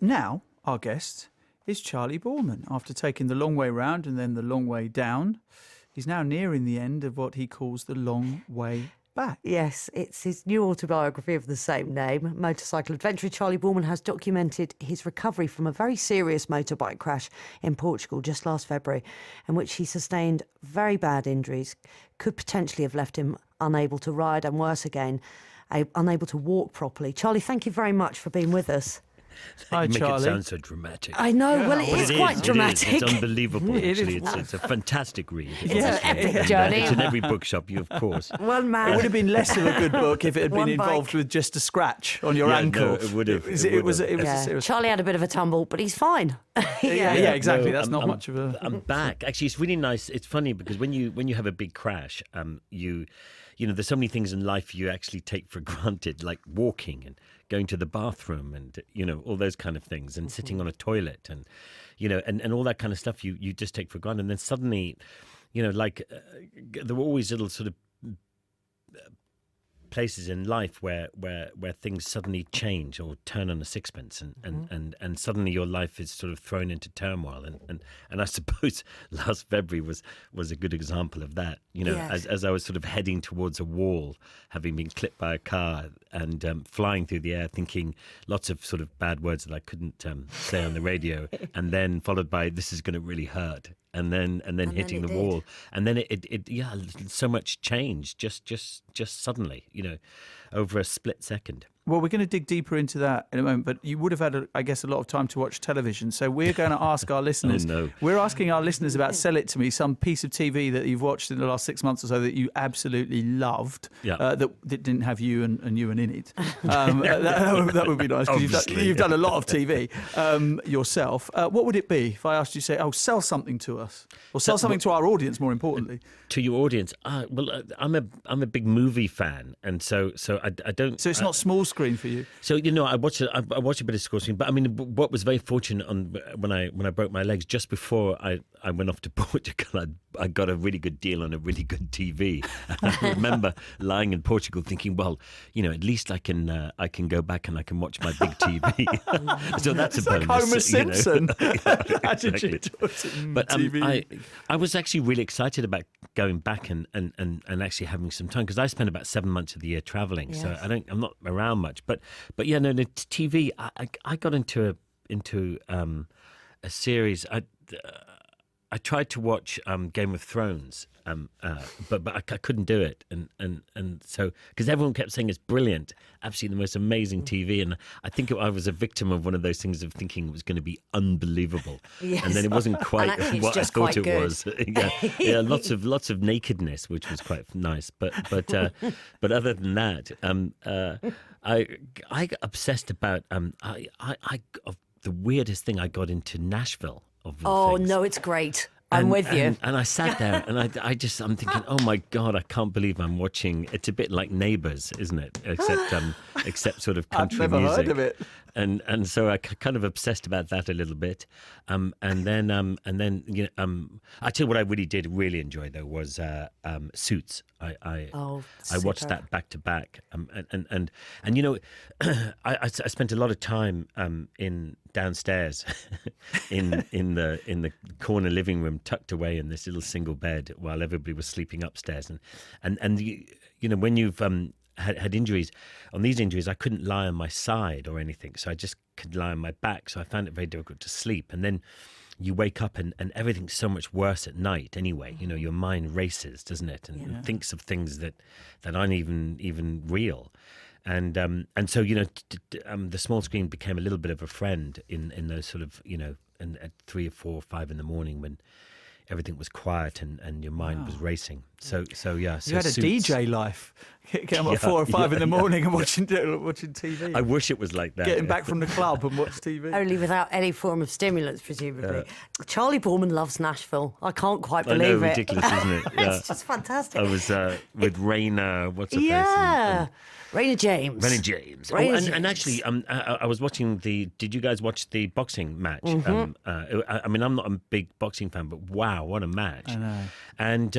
Now, our guest is Charley Boorman. After taking the long way round and then the long way down, he's now nearing the end of what he calls the long way back. Yes, it's his new autobiography of the same name. Motorcycle adventurer Charley Boorman has documented his recovery from a very serious motorbike crash in Portugal just last February, in which he sustained very bad injuries, could potentially have left him unable to ride and, worse again, unable to walk properly. Charley, thank you very much for being with us. Hi, you make Charley. it sound so dramatic. I know, well, it is quite dramatic. It's unbelievable, actually. is. It's a fantastic read. It's an epic journey. It's in every bookshop, of course. One man. It would have been less of a good book if it had been One involved bike. with just a scratch on your Yeah, ankle. no, it would have. It was a Yeah. serious... Charley had a bit of a tumble, but he's fine. Yeah, exactly. No, That's not much of a... I'm back. Actually, it's really nice. It's funny because when you have a big crash, you know, there's so many things in life you actually take for granted, like walking and going to the bathroom and, you know, all those kind of things, and sitting on a toilet and, you know, and all that kind of stuff you just take for granted. And then suddenly, you know, like there were always little sort of places in life where things suddenly change or turn on a sixpence, and suddenly your life is sort of thrown into turmoil, and I suppose last February was a good example of that. You know, Yes. as I was sort of heading towards a wall, having been clipped by a car, and flying through the air, thinking lots of sort of bad words that I couldn't say on the radio, and then followed by "this is going to really hurt." And then hitting the wall, and then it so much changed just suddenly, you know, over a split second. Well, we're going to dig deeper into that in a moment, but you would have had, I guess, a lot of time to watch television. So we're going to ask our listeners. Oh, no. We're asking our listeners about Sell It To Me, some piece of TV that you've watched in the last 6 months or so that you absolutely loved, that didn't have you and Ewan in it. That would be nice, because you've done a lot of TV yourself. What would it be if I asked you to say, sell something to us, or sell something to our audience, more importantly? To your audience, I'm a big movie fan, and so I don't. So it's not small screen for you. So, you know, I watched a bit of small screen, but I mean, what was very fortunate when I broke my legs, just before I went off to Portugal, I got a really good deal on a really good TV. And I remember lying in Portugal thinking, well, you know, at least I can go back and I can watch my big TV. So that's it's a like bonus. Homer Simpson. Exactly. But I was actually really excited about going back and actually having some time, because I spend about 7 months of the year traveling, so I'm not around much. But yeah, no, the TV. I got into a series. I tried to watch Game of Thrones, but I couldn't do it, and so, because everyone kept saying it's brilliant, absolutely the most amazing TV, and I think I was a victim of one of those things of thinking it was going to be unbelievable, and then it wasn't quite what I thought it was. yeah, lots of nakedness, which was quite nice, but other than that, I got obsessed about the weirdest thing. I got into Nashville. Oh, no, it's great. I'm with you. And I sat there and I'm thinking, oh my God, I can't believe I'm watching. It's a bit like Neighbours, isn't it? Except sort of country I've never music. heard of it. And so I kind of obsessed about that a little bit. And then you know, I tell you what I really enjoyed though was Suits. I watched that back to back. And you know, I spent a lot of time in downstairs in the corner living room, tucked away in this little single bed while everybody was sleeping upstairs. And you know, when you've had injuries, on these injuries I couldn't lie on my side or anything, so I just could lie on my back, so I found it very difficult to sleep. And then you wake up and everything's so much worse at night anyway. You know, your mind races, doesn't it, and thinks of things that aren't even real. And so, you know, the small screen became a little bit of a friend in those sort of, you know, and at 3 or 4 or 5 in the morning when everything was quiet and your mind was racing. So yeah. So you had a Suits. DJ life. Getting up at 4 or 5 in the morning and watching TV. I wish it was like that. Getting back from the club and watch TV. Only without any form of stimulants, presumably. Charley Boorman loves Nashville. I can't quite believe it. Ridiculous, isn't it? Yeah. It's just fantastic. I was with Raina, what's her face? Yeah. Raina James. And actually, I was watching did you guys watch the boxing match? I mean, I'm not a big boxing fan, but wow. wow, what a match. I know. And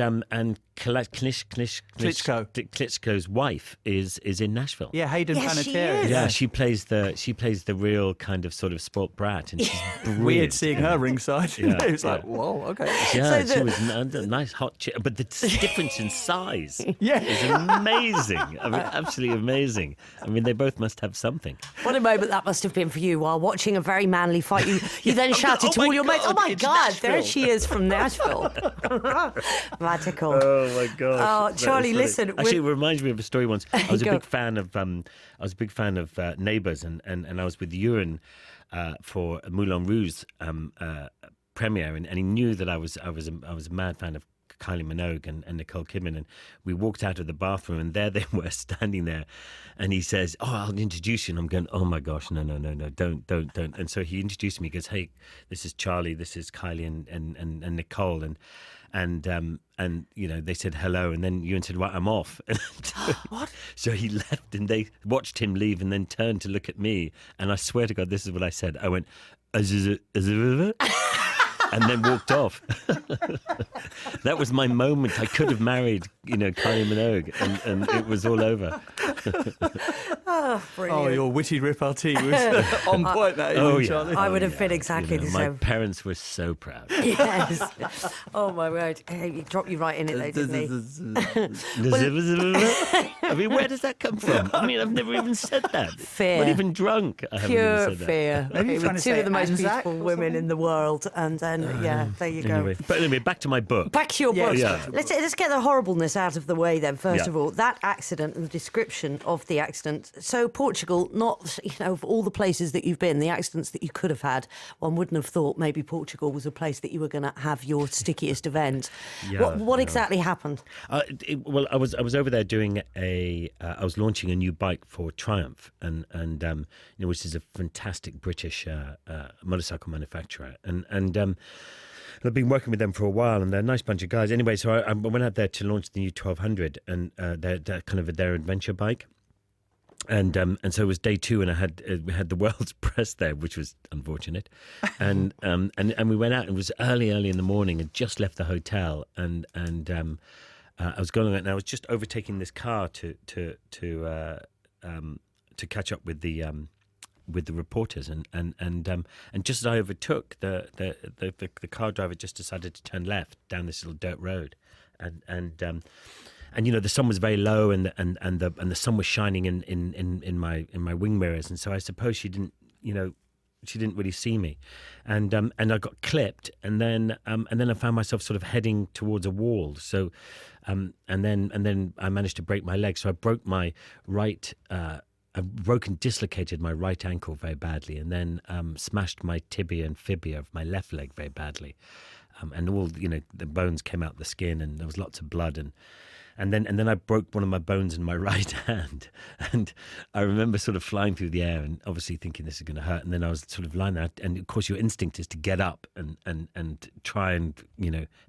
Klitschko's wife is in Nashville. Yeah, Hayden Yes, she Panettiere. is. Yeah, she plays the real kind of sort of spoilt brat, and she's brilliant. Weird seeing her ringside. Yeah, It was like, whoa, okay. Yeah, So she was a nice hot chick, but the difference in size Yeah. is amazing. I mean, absolutely amazing. I mean, they both must have something. What a moment that must have been for you while watching a very manly fight. You then shouted to all your mates, "Oh my it's God, there Nashville." she is from Nashville." Magical. Oh my gosh! Oh, Charlie, listen. Actually, it reminds me of a story once. I was a Go. big fan of Neighbours, and I was with Ewan for a Moulin Rouge premiere, and he knew that I was a mad fan of Kylie Minogue and Nicole Kidman, and we walked out of the bathroom, and there they were standing there, and he says, "Oh, I'll introduce you," and I'm going, "Oh my gosh, no, don't," and so he introduced me. He goes, "Hey, this is Charlie, this is Kylie and Nicole," and you know, they said hello, and then Ewan said, "Right, I'm off." What? So he left, and they watched him leave, and then turned to look at me, and I swear to God, this is what I said. I went, and then walked off. That was my moment. I could have married, Kylie Minogue, and it was all over. Oh, brilliant. Oh, your witty repartee was on point, that is, Oh, yeah. Charlie. I would have been exactly the My same. parents were so proud. Yes. Oh my word. Hey, he dropped you right in it though, didn't he? I mean, where does that come from? I mean, I've never even said that. Fear. Not even drunk. I haven't Pure even said that. fear. Maybe you're It trying was to two say of the most Anzac beautiful or women something? in the world, and then yeah, there you go. But anyway, back to my book. Back to your book. Yeah. Let's get the horribleness out of the way then. First Yeah. of all, that accident and the description of the accident. So Portugal, not of all the places that you've been, the accidents that you could have had, one wouldn't have thought maybe Portugal was a place that you were going to have your stickiest event. Yeah, What yeah. exactly happened? Well, I was over there doing I was launching a new bike for Triumph, and which is a fantastic British motorcycle manufacturer, and I've been working with them for a while, and they're a nice bunch of guys. Anyway, so I went out there to launch the new 1200, and they're kind of their adventure bike. And so it was day 2, and we had the world's press there, which was unfortunate. And we went out. And it was early in the morning. And just left the hotel, and I was going, and I was just overtaking this car to catch up with the reporters, and just as I overtook, the car driver just decided to turn left down this little dirt road, and the sun was very low, and the sun was shining in my wing mirrors, and so I suppose she didn't really see me, and I got clipped, and then I found myself sort of heading towards a wall. So, and then I managed to break my leg. So I broke my right. I've dislocated my right ankle very badly, and then smashed my tibia and fibia of my left leg very badly, and all the bones came out the skin, and there was lots of blood, and then I broke one of my bones in my right hand, and I remember sort of flying through the air and obviously thinking this is going to hurt, and then I was sort of lying there, and of course your instinct is to get up and try and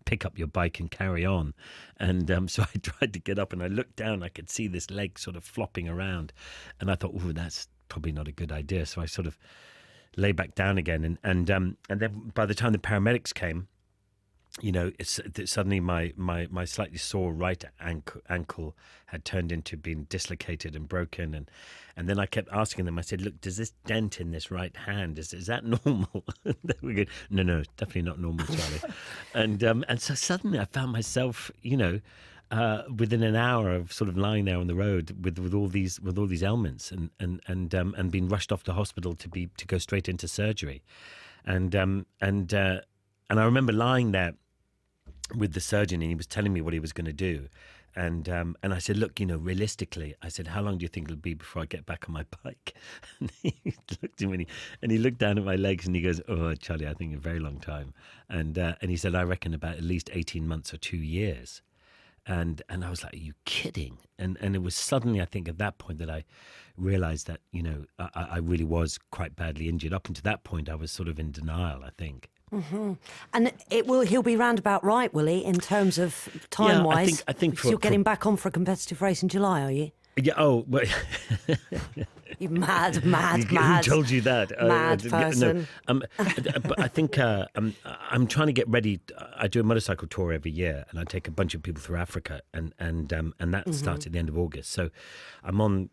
pick up your bike and carry on, and so I tried to get up, and I looked down, I could see this leg sort of flopping around, and I thought, oh, that's probably not a good idea, so I sort of lay back down again, and then by the time the paramedics came, suddenly my slightly sore right ankle had turned into being dislocated and broken, and then I kept asking them. I said, "Look, does this dent in this right hand is that normal?" They were going, "No, definitely not normal, Charlie." and so suddenly I found myself, within an hour of sort of lying there on the road with all these ailments, and being rushed off to hospital to go straight into surgery, and I remember lying there with the surgeon, and he was telling me what he was going to do. And I said, look, realistically, I said, how long do you think it'll be before I get back on my bike? And he looked at me, and he looked down at my legs, and he goes, oh, Charlie, I think a very long time. And he said, I reckon about at least 18 months or 2 years. And I was like, are you kidding? And it was suddenly, I think, at that point that I realized that, I really was quite badly injured. Up until that point, I was sort of in denial, I think. Mm-hmm. And he'll be roundabout right, will he, in terms of time-wise? Yeah, I think you're getting back on for a competitive race in July, are you? Yeah. Oh, well, You mad. Who told you that? Mad person. No, but I think I'm trying to get ready. I do a motorcycle tour every year, and I take a bunch of people through Africa, and that starts at the end of August. So I'm on.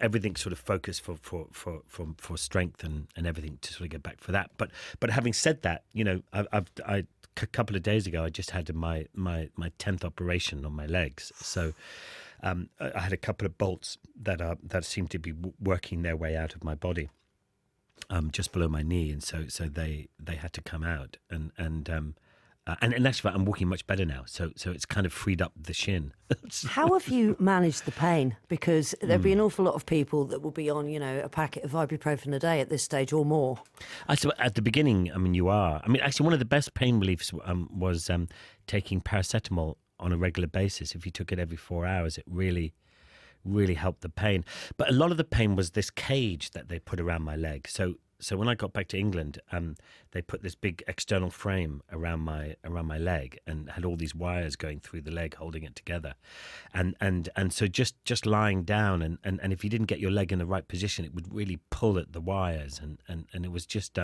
Everything's sort of focused for strength and everything to sort of get back for that. But having said that, a couple of days ago I just had my 10th operation on my legs. So I had a couple of bolts that seemed to be working their way out of my body, just below my knee, and so they had to come out. And in actual fact, I'm walking much better now. So it's kind of freed up the shin. How have you managed the pain? Because there'd be an awful lot of people that will be on, a packet of ibuprofen a day at this stage or more. At the beginning, you are. Actually, one of the best pain reliefs was taking paracetamol on a regular basis. If you took it every 4 hours, it really helped the pain. But a lot of the pain was this cage that they put around my leg. So when I got back to England, they put this big external frame around my leg and had all these wires going through the leg holding it together, and so just lying down and if you didn't get your leg in the right position, it would really pull at the wires and it was just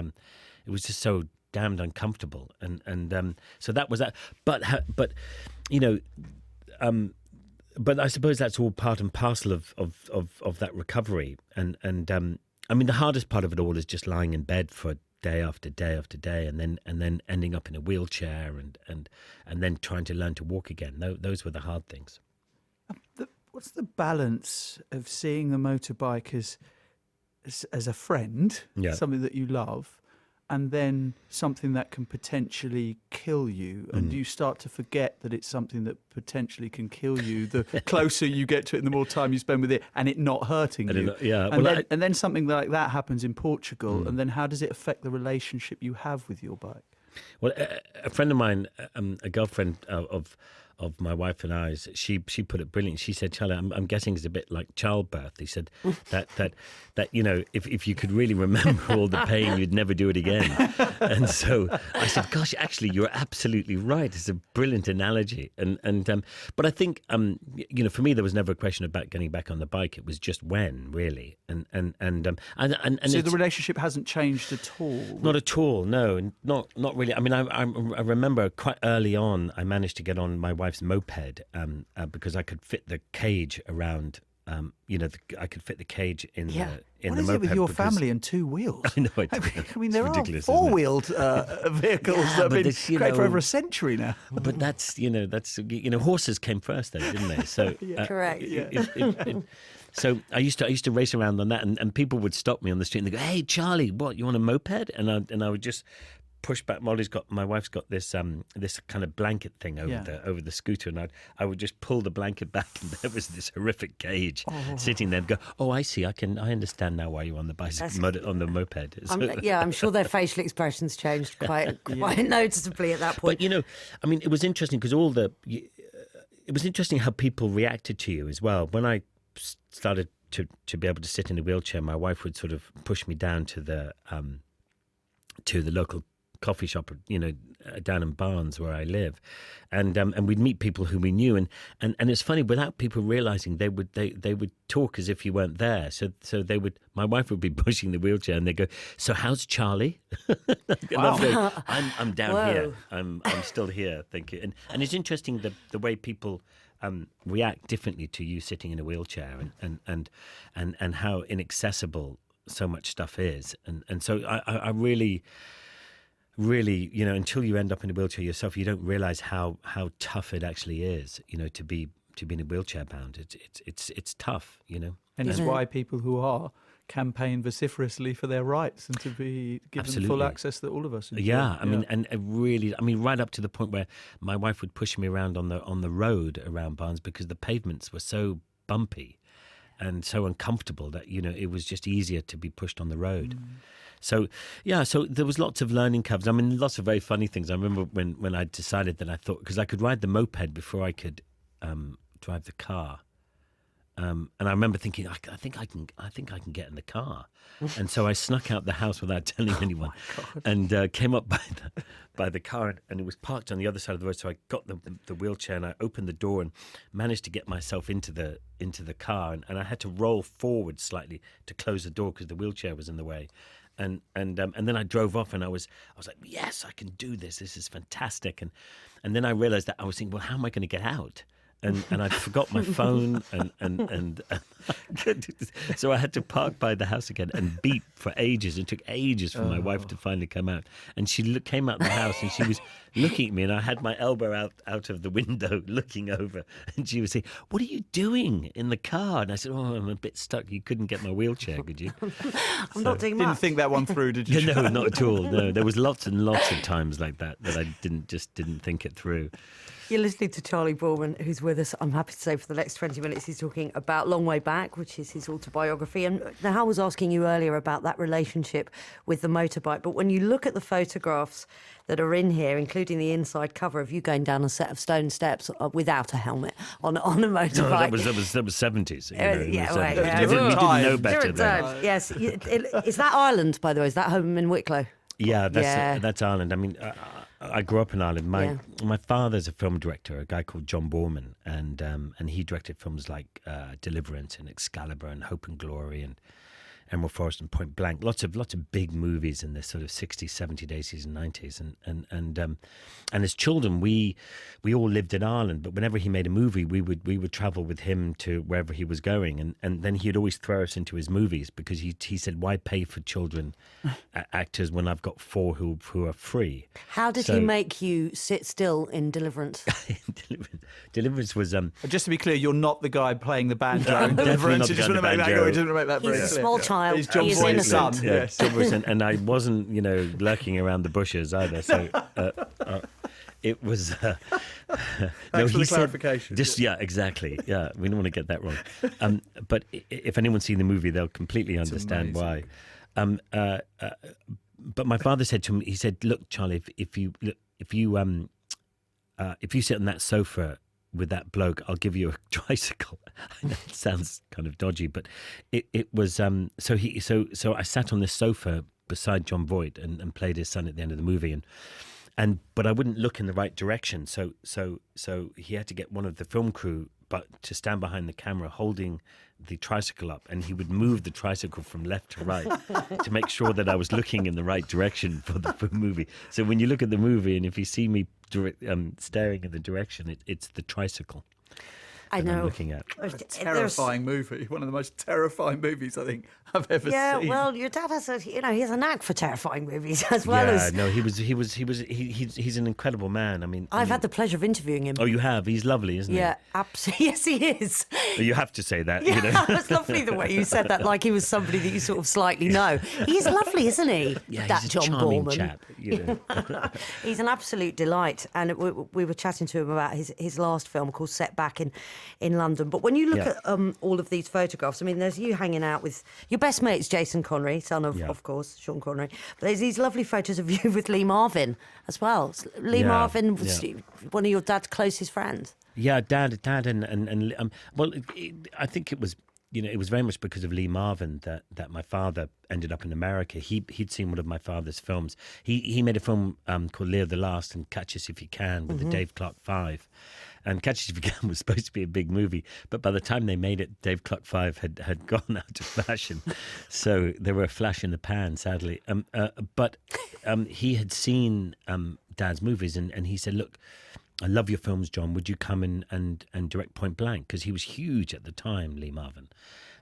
so damned uncomfortable and so that was that. But I suppose that's all part and parcel of that recovery and. The hardest part of it all is just lying in bed for day after day after day, and then ending up in a wheelchair, and then trying to learn to walk again. Those were the hard things. What's the balance of seeing the motorbike as a friend, something that you love, and then something that can potentially kill you, and you start to forget that it's something that potentially can kill you the closer you get to it and the more time you spend with it, and it not hurting you. And then something like that happens in Portugal, and then how does it affect the relationship you have with your bike? Well, a friend of mine, a girlfriend of my wife and I's, she put it brilliant. She said, Charlie, I'm guessing it's a bit like childbirth. He said that if you could really remember all the pain, you'd never do it again. And so I said, gosh, actually, you're absolutely right. It's a brilliant analogy. But I think for me, there was never a question about getting back on the bike. It was just when, really. And so the relationship hasn't changed at all. Not at all. No, not really. I remember quite early on, I managed to get on my wife's moped because I could fit the cage around. I could fit the cage in the moped. What is it with your family and two wheels? I know. There are four-wheeled vehicles that have been created for over a century now. But that's horses came first, though, didn't they? So correct. So I used to race around on that, and people would stop me on the street and they go, "Hey, Charlie, what, you want a moped?" And I would just push back. My wife's got this kind of blanket thing over the scooter, and I would just pull the blanket back, and there was this horrific cage sitting there. And go, "Oh, I see. I understand now why you're on the bicycle, on the moped." I'm sure their facial expressions changed quite noticeably at that point. But it was interesting because it was interesting how people reacted to you as well. When I started to be able to sit in a wheelchair, my wife would sort of push me down to the local coffee shop, down in Barnes where I live, and we'd meet people who we knew, and it's funny, without people realizing, they would talk as if you weren't there. So my wife would be pushing the wheelchair, and they go, "So how's Charlie?" Wow. I'm down here. I'm still here. Thank you. And it's interesting the way people react differently to you sitting in a wheelchair, and how inaccessible so much stuff is, and so I really, until you end up in a wheelchair yourself, you don't realize how tough it actually is, to be in a wheelchair bound. It's tough, And it's why people who are campaign vociferously for their rights and to be given full access that all of us enjoy. Yeah, right up to the point where my wife would push me around on the road around Barnes because the pavements were so bumpy and so uncomfortable that it was just easier to be pushed on the road. So there was lots of learning curves. Lots of very funny things. I remember when I decided that I thought, because I could ride the moped before I could drive the car. and I remember thinking, I think I can get in the car, and so I snuck out the house without telling anyone, and came up by the car, and it was parked on the other side of the road. So I got the wheelchair, and I opened the door and managed to get myself into the car, and I had to roll forward slightly to close the door because the wheelchair was in the way. And then I drove off, and I was like, yes, I can do this. This is fantastic. And then I realized that I was thinking, well, how am I going to get out? And I forgot my phone, and so I had to park by the house again and beep for ages. It took ages for my wife to finally come out. And she came out the house, and she was looking at me, and I had my elbow out of the window looking over, and she was saying, "What are you doing in the car?" And I said, "Oh, I'm a bit stuck. You couldn't get my wheelchair, could you?" I'm not doing much. Didn't think that one through, did you? No, not at all. No, there was lots and lots of times like that I didn't think it through. You're listening to Charley Boorman, who's with us, I'm happy to say, for the next 20 minutes. He's talking about Long Way Back, which is his autobiography. And now I was asking you earlier about that relationship with the motorbike. But when you look at the photographs that are in here, including the inside cover of you going down a set of stone steps without a helmet on a motorbike. No, that was 70s. You know, we didn't know better then. Yes. Is that Ireland, by the way? Is that home in Wicklow? Yeah, that's Ireland. I mean, I grew up in Ireland. My father's a film director, a guy called Charley Boorman, and he directed films like Deliverance and Excalibur and Hope and Glory and Emerald Forest and Point Blank. Lots of big movies in the sort of 60s, 70s, 80s, and 90s. And as children, we all lived in Ireland. But whenever he made a movie, we would travel with him to wherever he was going, and then he'd always throw us into his movies because he said, "Why pay for children actors when I've got 4 who are free?" How did he make you sit still in Deliverance? Deliverance was Just to be clear, you're not the guy playing the banjo in definitely Deliverance. not You the just guy want to in the make banjo. that, just want to make that very He's a clear. small child. He's John He's Boyd's innocent. son. Yeah, Yes. John Boyd, and I wasn't, lurking around the bushes either. So it was. Thanks for the clarification. Exactly. Yeah, we don't want to get that wrong. But if anyone's seen the movie, they'll completely understand why. But my father said to me, he said, "Look, Charlie, if you sit on that sofa with that bloke, I'll give you a tricycle." I know it sounds kind of dodgy, but it was so I sat on this sofa beside John Voight and played his son at the end of the movie, but I wouldn't look in the right direction, so he had to get one of the film crew to stand behind the camera holding the tricycle up, and he would move the tricycle from left to right to make sure that I was looking in the right direction for the movie. So when you look at the movie, and if you see me staring in the direction, it's the tricycle. I know. I'm looking at. A terrifying movie. One of the most terrifying movies I think I've ever seen. Yeah, well, your dad has he has a knack for terrifying movies as well as. No, he's an incredible man. I mean, I've had the pleasure of interviewing him. Oh, you have? He's lovely, isn't he? Yeah, absolutely. Yes, he is. You have to say that. Yeah, it's lovely the way you said that, like he was somebody that you sort of slightly know. He's lovely, isn't he? Yeah, that he's John a charming Boorman. chap. He's an absolute delight, and we were chatting to him about his last film called Setback in London. But when you look at all of these photographs, I mean, there's you hanging out with your best mate's Jason Connery, son of course, Sean Connery. But there's these lovely photos of you with Lee Marvin as well. Lee Marvin was one of your dad's closest friends. Yeah, Dad, and I think it was. It was very much because of Lee Marvin that my father ended up in America. He'd seen one of my father's films. He made a film called Leo the Last and Catch Us If You Can with the Dave Clark Five. And Catch Us If You Can was supposed to be a big movie, but by the time they made it, Dave Clark 5 had gone out of fashion. So they were a flash in the pan, sadly. But he had seen Dad's movies, and he said, "Look, I love your films, John. Would you come and direct Point Blank?" Because he was huge at the time, Lee Marvin.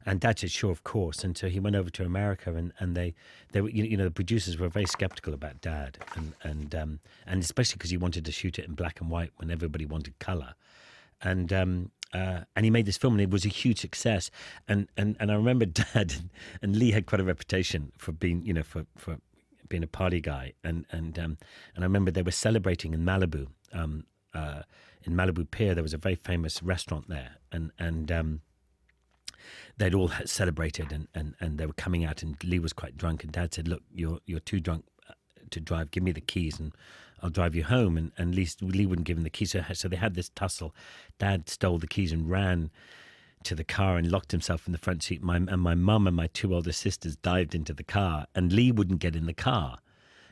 And Dad said, "Sure, of course." And so he went over to America, and they were, the producers were very skeptical about Dad, and especially because he wanted to shoot it in black and white when everybody wanted color, and he made this film, and it was a huge success. And I remember Dad and Lee had quite a reputation for being, for being a party guy, and I remember they were celebrating in Malibu, in Malibu Pier. There was a very famous restaurant there, and they'd all celebrated, and they were coming out, and Lee was quite drunk, and Dad said, "Look, you're too drunk to drive. Give me the keys, and I'll drive you home." And Lee wouldn't give him the keys, so they had this tussle. Dad stole the keys and ran to the car and locked himself in the front seat. My mum and my 2 older sisters dived into the car, and Lee wouldn't get in the car.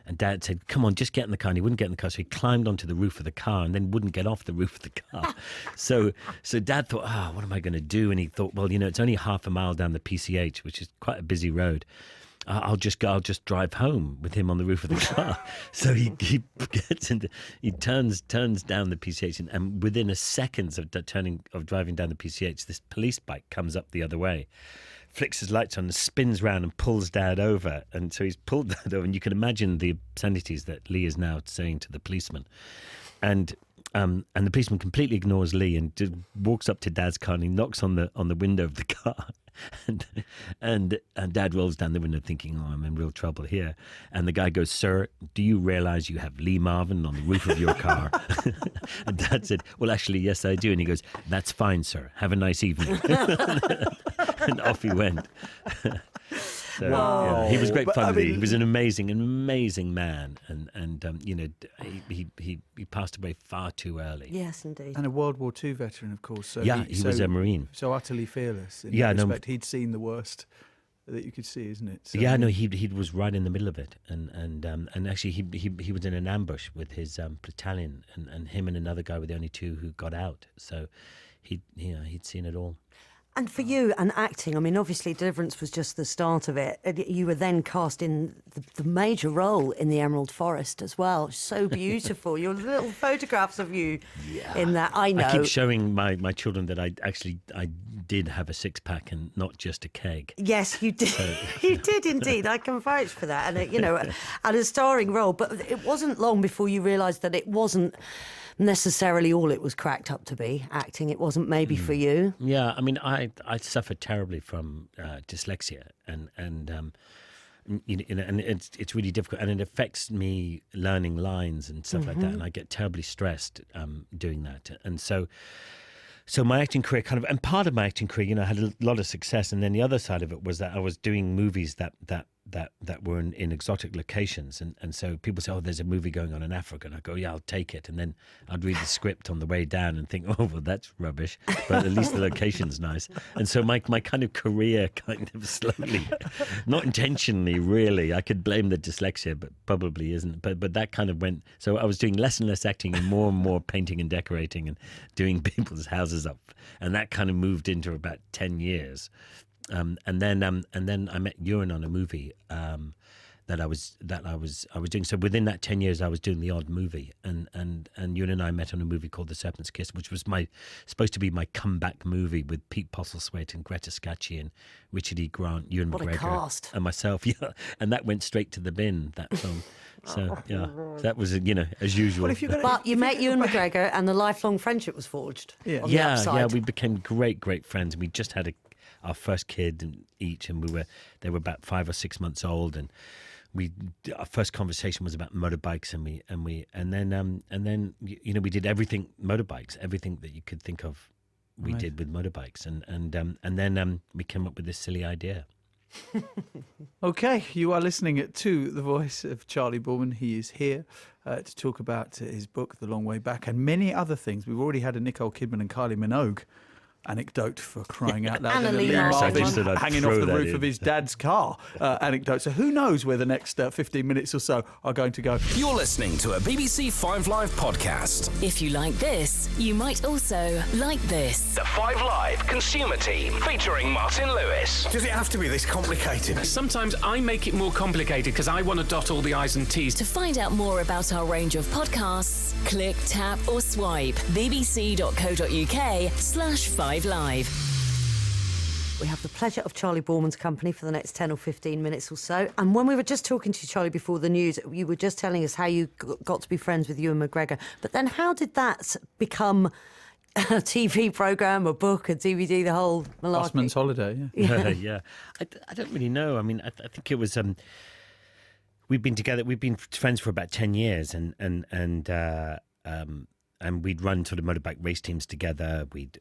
And Dad said, come on, just get in the car. And he wouldn't get in the car. So he climbed onto the roof of the car and then wouldn't get off the roof of the car. So Dad thought, what am I going to do? And he thought, well, it's only half a mile down the PCH, which is quite a busy road. I'll just drive home with him on the roof of the car. So he gets into, he turns down the PCH, and within a second of driving down the PCH, this police bike comes up the other way, flicks his lights on and spins round and pulls Dad over. And so he's pulled Dad over, and you can imagine the obscenities that Lee is now saying to the policeman. And the policeman completely ignores Lee and walks up to Dad's car, and he knocks on the window of the car. And Dad rolls down the window thinking, I'm in real trouble here. And the guy goes, sir, do you realise you have Lee Marvin on the roof of your car? And Dad said, well, actually, yes, I do. And he goes, that's fine, sir. Have a nice evening. And off he went. So, wow. He was great fun. I mean, he was an amazing man, and he passed away far too early. Yes, indeed. And a World War II veteran, of course. So he was a Marine. So utterly fearless. In that respect. He'd seen the worst that you could see, isn't it? So, he was right in the middle of it, and actually he was in an ambush with his battalion, and him and another guy were the only two who got out. So he'd seen it all. And for you and acting, I mean, obviously Deliverance was just the start of it. You were then cast in the major role in The Emerald Forest as well. So beautiful. Your little photographs of you in that, I know. I keep showing my children that I did have a six-pack and not just a keg. Yes, you did. You did indeed. I can vouch for that. And, and a starring role. But it wasn't long before you realised that it wasn't necessarily all it was cracked up to be, acting. It wasn't maybe for you. Yeah, I mean, I suffered terribly from dyslexia, and it's really difficult, and it affects me learning lines and stuff like that, and I get terribly stressed doing that, and so my acting career and part of my acting career, I had a lot of success, and then the other side of it was that I was doing movies that were in exotic locations, and so people say, there's a movie going on in Africa, and I go, I'll take it, and then I'd read the script on the way down and think, that's rubbish, but at least the location's nice. And so my kind of career kind of slowly, not intentionally really, I could blame the dyslexia, but probably isn't, but that kind of went, so I was doing less and less acting and more painting and decorating and doing people's houses up, and that kind of moved into about 10 years. And then I met Ewan on a movie that I was doing. So within that 10 years, I was doing the odd movie, and Ewan and I met on a movie called The Serpent's Kiss, which was supposed to be my comeback movie with Pete Postlethwaite and Greta Scacchi and Richard E. Grant, Ewan McGregor, a cast, and myself. Yeah, and that went straight to the bin. That film. So that was as usual. But you met Ewan McGregor, and the lifelong friendship was forged. Yeah, on the upside. We became great friends. We just had our first kid each, and they were about 5 or 6 months old, and our first conversation was about motorbikes, and then we did everything motorbikes, everything that you could think of. We did with motorbikes, and then we came up with this silly idea. Okay, you are listening to the voice of Charley Boorman. He is here to talk about his book, The Long Way Back, and many other things. We've already had a Nicole Kidman and Kylie Minogue anecdote, for crying out loud. And Lee Marvin hanging off the roof in. of his dad's car anecdote. So who knows where the next 15 minutes or so are going to go. You're listening to a BBC 5 Live podcast. If you like this, you might also like this. The 5 Live Consumer Team, featuring Martin Lewis. Does it have to be this complicated? Sometimes I make it more complicated because I want to dot all the I's and T's. To find out more about our range of podcasts, click, tap or swipe bbc.co.uk/5live. We have the pleasure of Charley Boorman's company for the next 10 or 15 minutes or so. And when we were just talking to Charley before the news, you were just telling us how you got to be friends with Ewan McGregor. But then how did that become a TV programme, a book, a DVD, the whole malarkey? Busman's Holiday, Yeah. I don't really know. I mean, I think it was... we've been friends for about 10 years, and we'd run sort of motorbike race teams together. We'd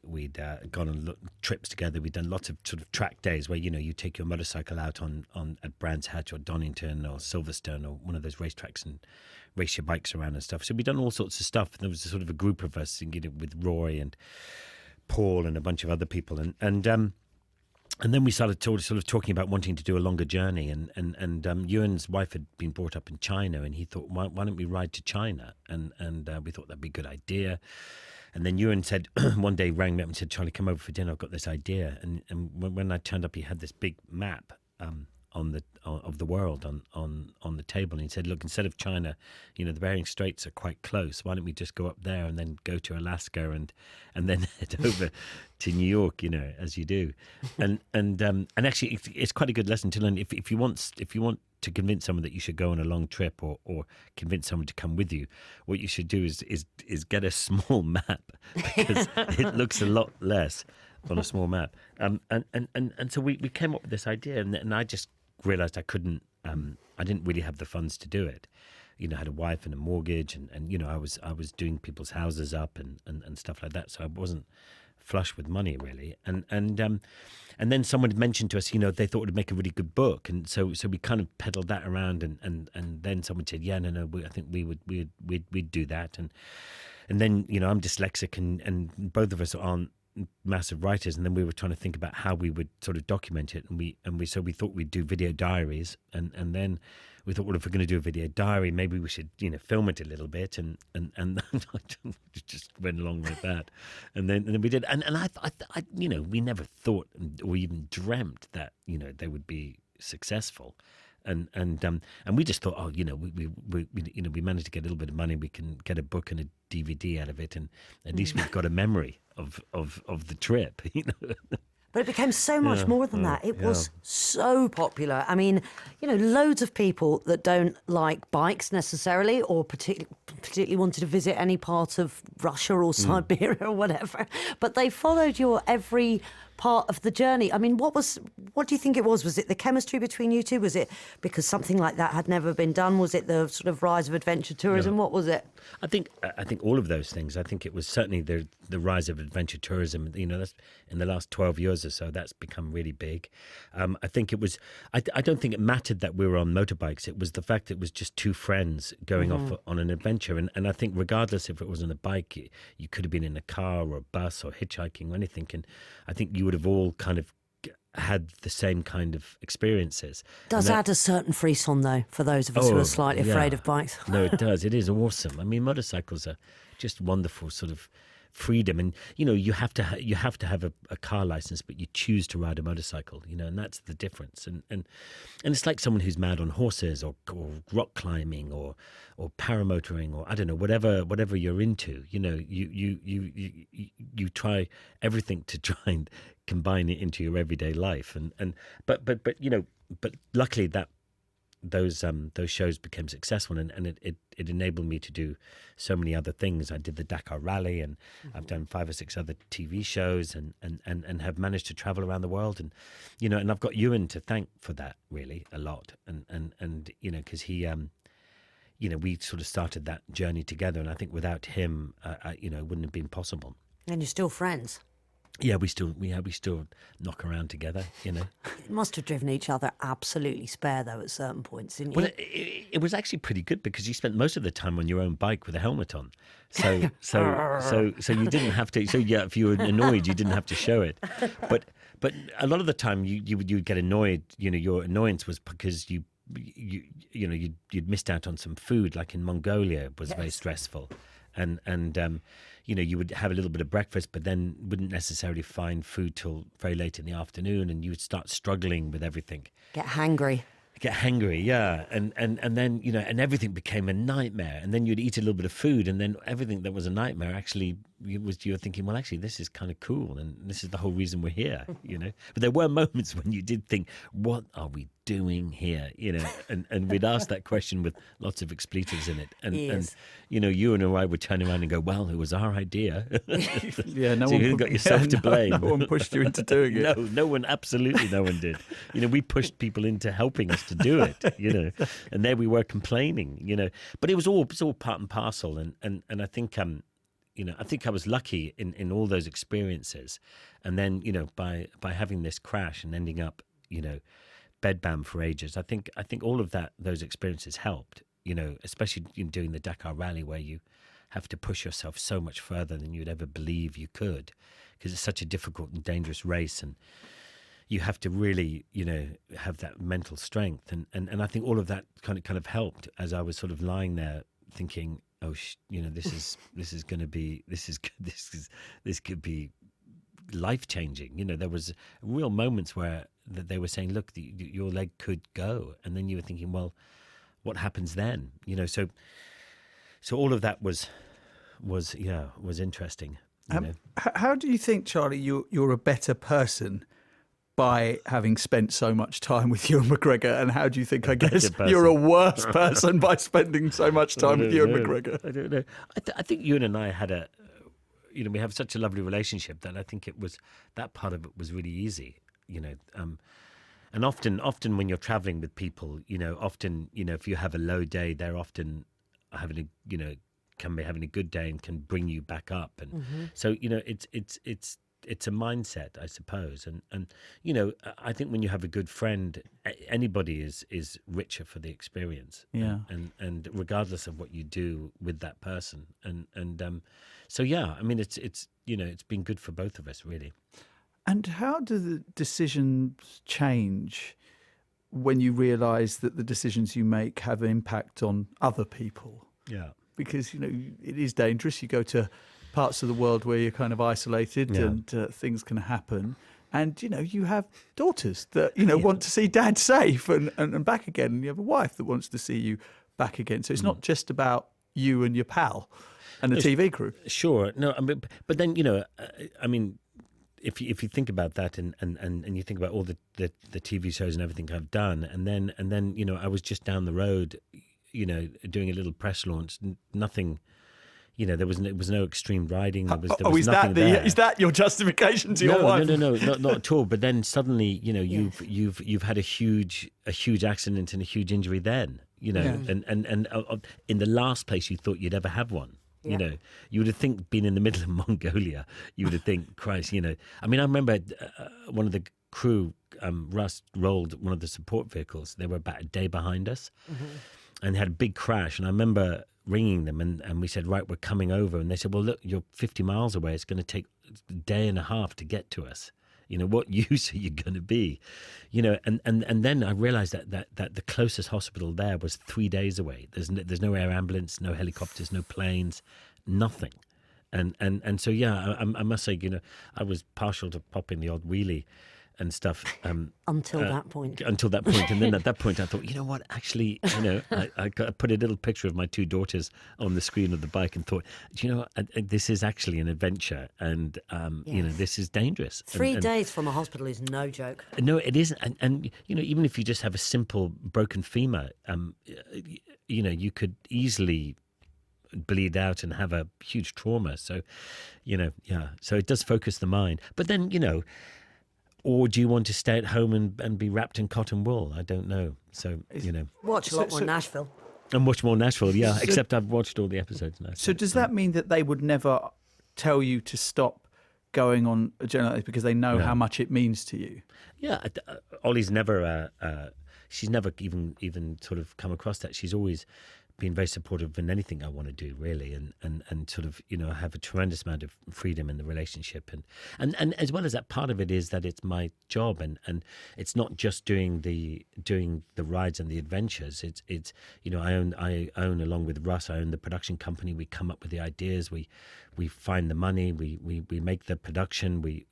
gone on trips together. We'd done lots of sort of track days where you take your motorcycle out on at Brands Hatch or Donington or Silverstone or one of those racetracks and race your bikes around and stuff. So we'd done all sorts of stuff. There was sort of a group of us, with Roy and Paul and a bunch of other people, and then we started sort of talking about wanting to do a longer journey, and Ewan's wife had been brought up in China, and he thought, why don't we ride to China? And we thought that'd be a good idea. And then Ewan said, one day rang me up and said, Charlie, come over for dinner. I've got this idea. And when I turned up, he had this big map of the world on the table, and he said, look, instead of China, the Bering Straits are quite close. Why don't we just go up there and then go to Alaska and then head over to New York, as you do. And actually it's quite a good lesson to learn if you want to convince someone that you should go on a long trip or convince someone to come with you. What you should do is get a small map, because it looks a lot less on a small map. And so we came up with this idea, and I just realized I couldn't, I didn't really have the funds to do it. I had a wife and a mortgage, and I was doing people's houses up and stuff like that. So I wasn't flush with money really. And then someone had mentioned to us, they thought it would make a really good book. And so we kind of peddled that around, and then someone said, yeah, no, I think we'd do that. And then, I'm dyslexic, and both of us aren't massive writers, and then we were trying to think about how we would sort of document it, and we thought we'd do video diaries, and then we thought, well, if we're going to do a video diary, maybe we should film it a little bit, and just went along like that, and then we did, and I we never thought or even dreamt that they would be successful. And we just thought, we managed to get a little bit of money, we can get a book and a DVD out of it, and at least we've got a memory of the trip. But it became so much more than that. It was so popular. I mean, loads of people that don't like bikes necessarily, or particularly wanted to visit any part of Russia or Siberia or whatever, but they followed your every part of the journey. I mean, what do you think it was? Was it the chemistry between you two? Was it because something like that had never been done? Was it the sort of rise of adventure tourism? What was it? I think all of those things. I think it was certainly the rise of adventure tourism. That's in the last 12 years or so, that's become really big. I think it was. I don't think it mattered that we were on motorbikes. It was the fact that it was just two friends going off on an adventure. And I think regardless if it was on a bike, you could have been in a car or a bus or hitchhiking or anything. And I think you would have all kind of had the same kind of experiences. Does add a certain frisson though for those of us who are slightly afraid of bikes. No, it does. It is awesome. I mean, motorcycles are just wonderful sort of freedom, and you have to have a car license, but you choose to ride a motorcycle, and that's the difference. And it's like someone who's mad on horses or rock climbing or paramotoring, or I don't know, whatever you're into. You try everything to try and combine it into your everyday life, but luckily that those shows became successful, and it enabled me to do so many other things. I did the Dakar Rally, and I've done 5 or 6 other TV shows, and have managed to travel around the world, and and I've got Ewan to thank for that really a lot, and because he we sort of started that journey together, and I think without him it wouldn't have been possible. And you're still friends. Yeah, we still knock around together, You must have driven each other absolutely spare, though, at certain points, didn't you? Well, it was actually pretty good, because you spent most of the time on your own bike with a helmet on. So you didn't have to. So yeah, if you were annoyed, you didn't have to show it. But a lot of the time you would get annoyed. Your annoyance was because you'd missed out on some food, like in Mongolia. It was very stressful, and you would have a little bit of breakfast, but then wouldn't necessarily find food till very late in the afternoon, and you would start struggling with everything. Get hangry, yeah, and then and everything became a nightmare. And then you'd eat a little bit of food, and then everything that was a nightmare actually you're thinking, well, actually, this is kind of cool, and this is the whole reason we're here. But there were moments when you did think, what are we doing here? And we'd ask that question with lots of expletives in it, and you and I would turn around and go, well, it was our idea. Yeah, so you got yourself to blame. No one pushed you into doing it. No one, absolutely no one did. We pushed people into helping us to do it. And there we were complaining. But it was all part and parcel, and I think I think I was lucky in all those experiences, and then by having this crash and ending up bedbound for ages, I think all of those experiences helped. Especially doing the Dakar Rally, where you have to push yourself so much further than you'd ever believe you could, because it's such a difficult and dangerous race, and you have to really, have that mental strength, and I think all of that kind of helped as I was sort of lying there thinking, this could be life changing. There was real moments where that they were saying, look, your leg could go, and then you were thinking, well, what happens then? So all of that was interesting. How do you think, Charlie, you're a better person by having spent so much time with Ewan McGregor, and how do you think, I guess, you're a worse person by spending so much time with Ewan McGregor? I don't know. I think Ewan and I had we have such a lovely relationship that I think that part of it was really easy, and often when you're traveling with people, if you have a low day, they're often can be having a good day and can bring you back up, and so it's a mindset, I suppose, and I think when you have a good friend, anybody is richer for the experience, and regardless of what you do with that person, and so I mean it's been good for both of us, really. And how do the decisions change when you realise that the decisions you make have an impact on other people? Yeah, because it is dangerous. You go to parts of the world where you're kind of isolated, and things can happen. And you have daughters that want to see dad safe and back again, and you have a wife that wants to see you back again. So it's not just about you and your pal and the TV crew. Sure, no, I mean, but then I mean, if you think about that, and you think about all the TV shows and everything I've done, and then I was just down the road, doing a little press launch, nothing. There was no extreme riding. There was nothing there. Is that your justification to your wife? No, not at all. But then suddenly, you've had a huge accident and a huge injury. Then, and in the last place you thought you'd ever have one. You would have think, being in the middle of Mongolia, you would have think, Christ, I mean, I remember one of the crew, Russ, rolled one of the support vehicles. They were about a day behind us, and had a big crash. And I remember ringing them, and we said, right, we're coming over. And they said, well, look, you're 50 miles away. It's going to take a day and a half to get to us. What use are you going to be? And then I realized that the closest hospital there was 3 days away. There's no air ambulance, no helicopters, no planes, nothing. And so, I must say, I was partial to popping the odd wheelie and stuff. Until that point. And then at that point I thought, what, actually, I put a little picture of my two daughters on the screen of the bike and thought, this is actually an adventure, and, this is dangerous. 3 days from a hospital is no joke. No, it isn't. And even if you just have a simple broken femur, you could easily bleed out and have a huge trauma. So, so it does focus the mind. But then, or do you want to stay at home and be wrapped in cotton wool? I don't know. So, Watch a lot more Nashville. And watch more Nashville, yeah, except I've watched all the episodes now. So does that mean that they would never tell you to stop going on a journey like this because they know how much it means to you? Yeah, Ollie's never, she's never even sort of come across that. She's always been very supportive in anything I want to do, really, and sort of, I have a tremendous amount of freedom in the relationship, and as well as that, part of it is that it's my job, and it's not just doing the rides and the adventures. It's I own along with Russ, I own the production company. We come up with the ideas, we find the money, we make the production, we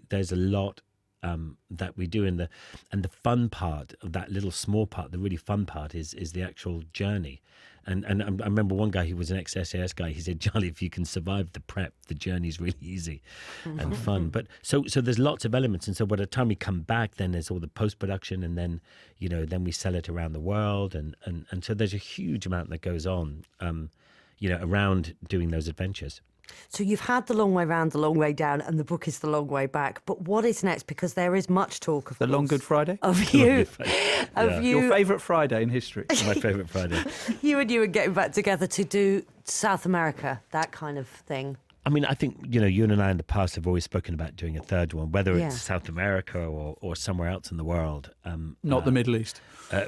there's a lot that we do, and the fun part of that little small part, the really fun part is the actual journey. And I remember one guy who was an ex-SAS guy, he said, Charlie, if you can survive the prep, the journey's really easy and fun. But so there's lots of elements, and so by the time we come back, then there's all the post-production, and then then we sell it around the world, and so there's a huge amount that goes on around doing those adventures. So you've had the long way round, the long way down, and the book is the long way back. But what is next? Because there is much talk of the Long Good Friday of you, your favourite Friday in history. My favourite Friday. You and getting back together to do South America, that kind of thing. I mean, I think, you and I in the past have always spoken about doing a third one, whether it's South America or somewhere else in the world. Not the Middle East.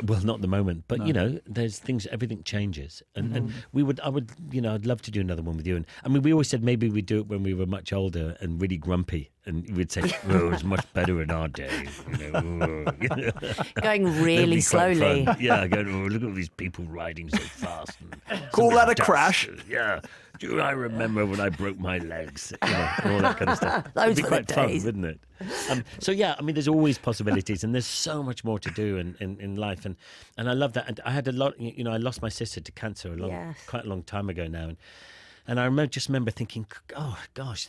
Well, not at the moment, but there's things. Everything changes, and I'd love to do another one with you. And I mean, we always said maybe we'd do it when we were much older and really grumpy, and we'd say, "Oh, it's much better in our day." Going really slowly. Yeah, going. Oh, look at all these people riding so fast. Call that a crash? Yeah. Do I remember when I broke my legs? All that kind of stuff. Those It'd be were quite the fun, days. wouldn't it? So yeah, I mean, there's always possibilities, and there's so much more to do in life, and I love that. And I had a lot. I lost my sister to cancer quite a long time ago now, and I remember thinking, oh gosh,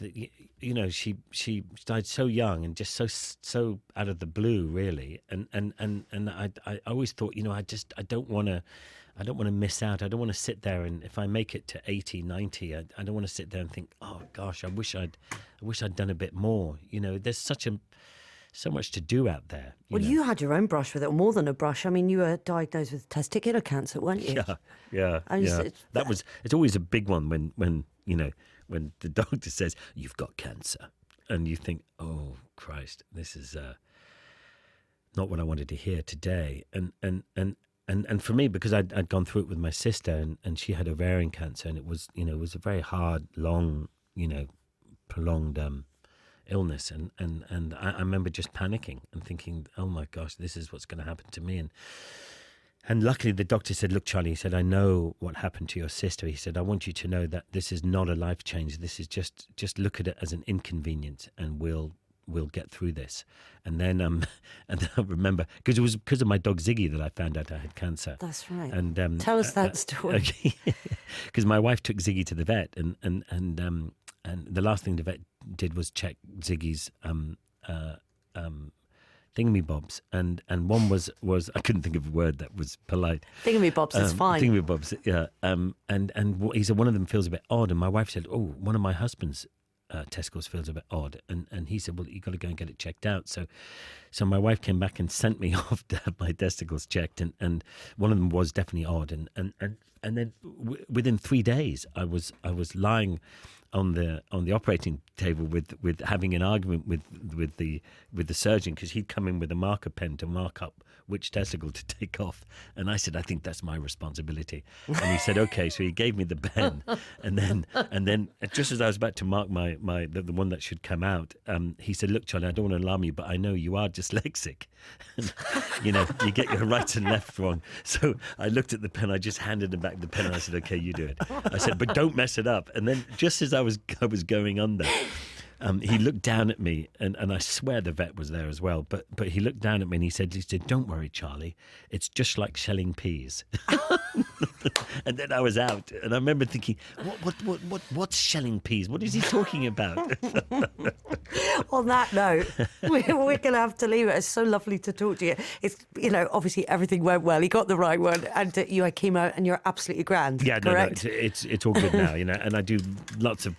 she died so young and just so out of the blue, really. And I always thought, I don't want to miss out. I don't want to sit there, and if I make it to 80, 90, I don't want to sit there and think, oh gosh, I wish I'd done a bit more. There's so much to do out there. You had your own brush with it, or more than a brush. I mean, you were diagnosed with testicular cancer, weren't you? Yeah. It's always a big one when the doctor says you've got cancer, and you think, oh Christ, this is not what I wanted to hear today. And for me, because I'd gone through it with my sister, and she had ovarian cancer, and it was a very hard, long, prolonged illness, and I remember just panicking and thinking, oh my gosh, this is what's going to happen to me. And luckily the doctor said, look, Charlie, he said, I know what happened to your sister. He said, I want you to know that this is not a life change. This is just look at it as an inconvenience, and we'll get through this. And then I remember, because it was because of my dog Ziggy that I found out I had cancer. That's right. And tell us that story. Because my wife took Ziggy to the vet, and the last thing the vet did was check Ziggy's thingamybobs, and one was I couldn't think of a word that was polite. Thingamybobs is fine. Thingamybobs, yeah. And he said one of them feels a bit odd, and my wife said, oh, one of my husband's testicles feels a bit odd, and he said, well, you got to go and get it checked out. So my wife came back and sent me off to have my testicles checked, and one of them was definitely odd, and then within 3 days I was lying on the operating table with having an argument with the surgeon, because he'd come in with a marker pen to mark up which testicle to take off, and I said, I think that's my responsibility. And he said, okay. So he gave me the pen, and then just as I was about to mark the one that should come out, he said, look, Charlie, I don't want to alarm you, but I know you are dyslexic. You get your right and left wrong. So I looked at the pen, I just handed him back the pen, and I said, okay, you do it. I said, but don't mess it up. And then just as I was going under, he looked down at me, and I swear the vet was there as well. But he looked down at me and he said, "Don't worry, Charlie. It's just like shelling peas." And then I was out, and I remember thinking, what's shelling peas? What is he talking about? On that note, we're going to have to leave it. It's so lovely to talk to you. It's obviously everything went well. He got the right one, and you had chemo, and you're absolutely grand. Yeah, correct? No, it's all good now, and I do lots of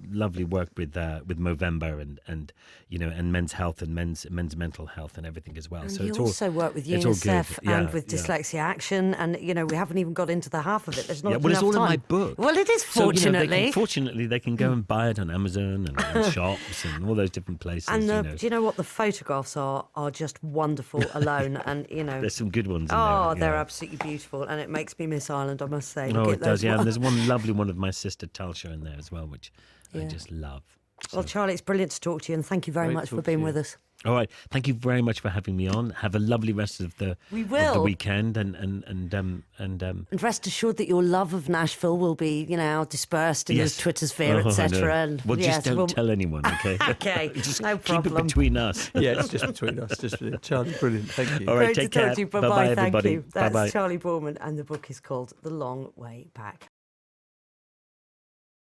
lovely work with Movember and men's health and men's mental health and everything as well. And so you it's also all, work with it's all UNICEF good. and with Dyslexia Action, and we haven't even got into the half of it. There's not enough it's all time. in my book. Well, it is, fortunately. Fortunately, they can go and buy it on Amazon and shops and all those different places. And do you know what? The photographs are just wonderful alone, and there's some good ones. Oh, in there, they're absolutely beautiful, and it makes me miss Ireland, I must say. Oh, it does. Yeah, and there's one lovely one of my sister Talsha in there as well, which I just love. Well, Charlie, it's brilliant to talk to you, and thank you very much for being with us. All right, thank you very much for having me on. Have a lovely rest of the weekend, and rest assured that your love of Nashville will be, dispersed in his Twitter sphere, etc. Well, just don't tell anyone, okay? Okay, just no problem. Keep it between us. Yeah, it's just between us. Charlie, brilliant. Thank you. All right, Great take to care. Talk to you. Bye-bye, everybody. Thank you. That's Bye-bye. Charley Boorman, and the book is called The Long Way Back.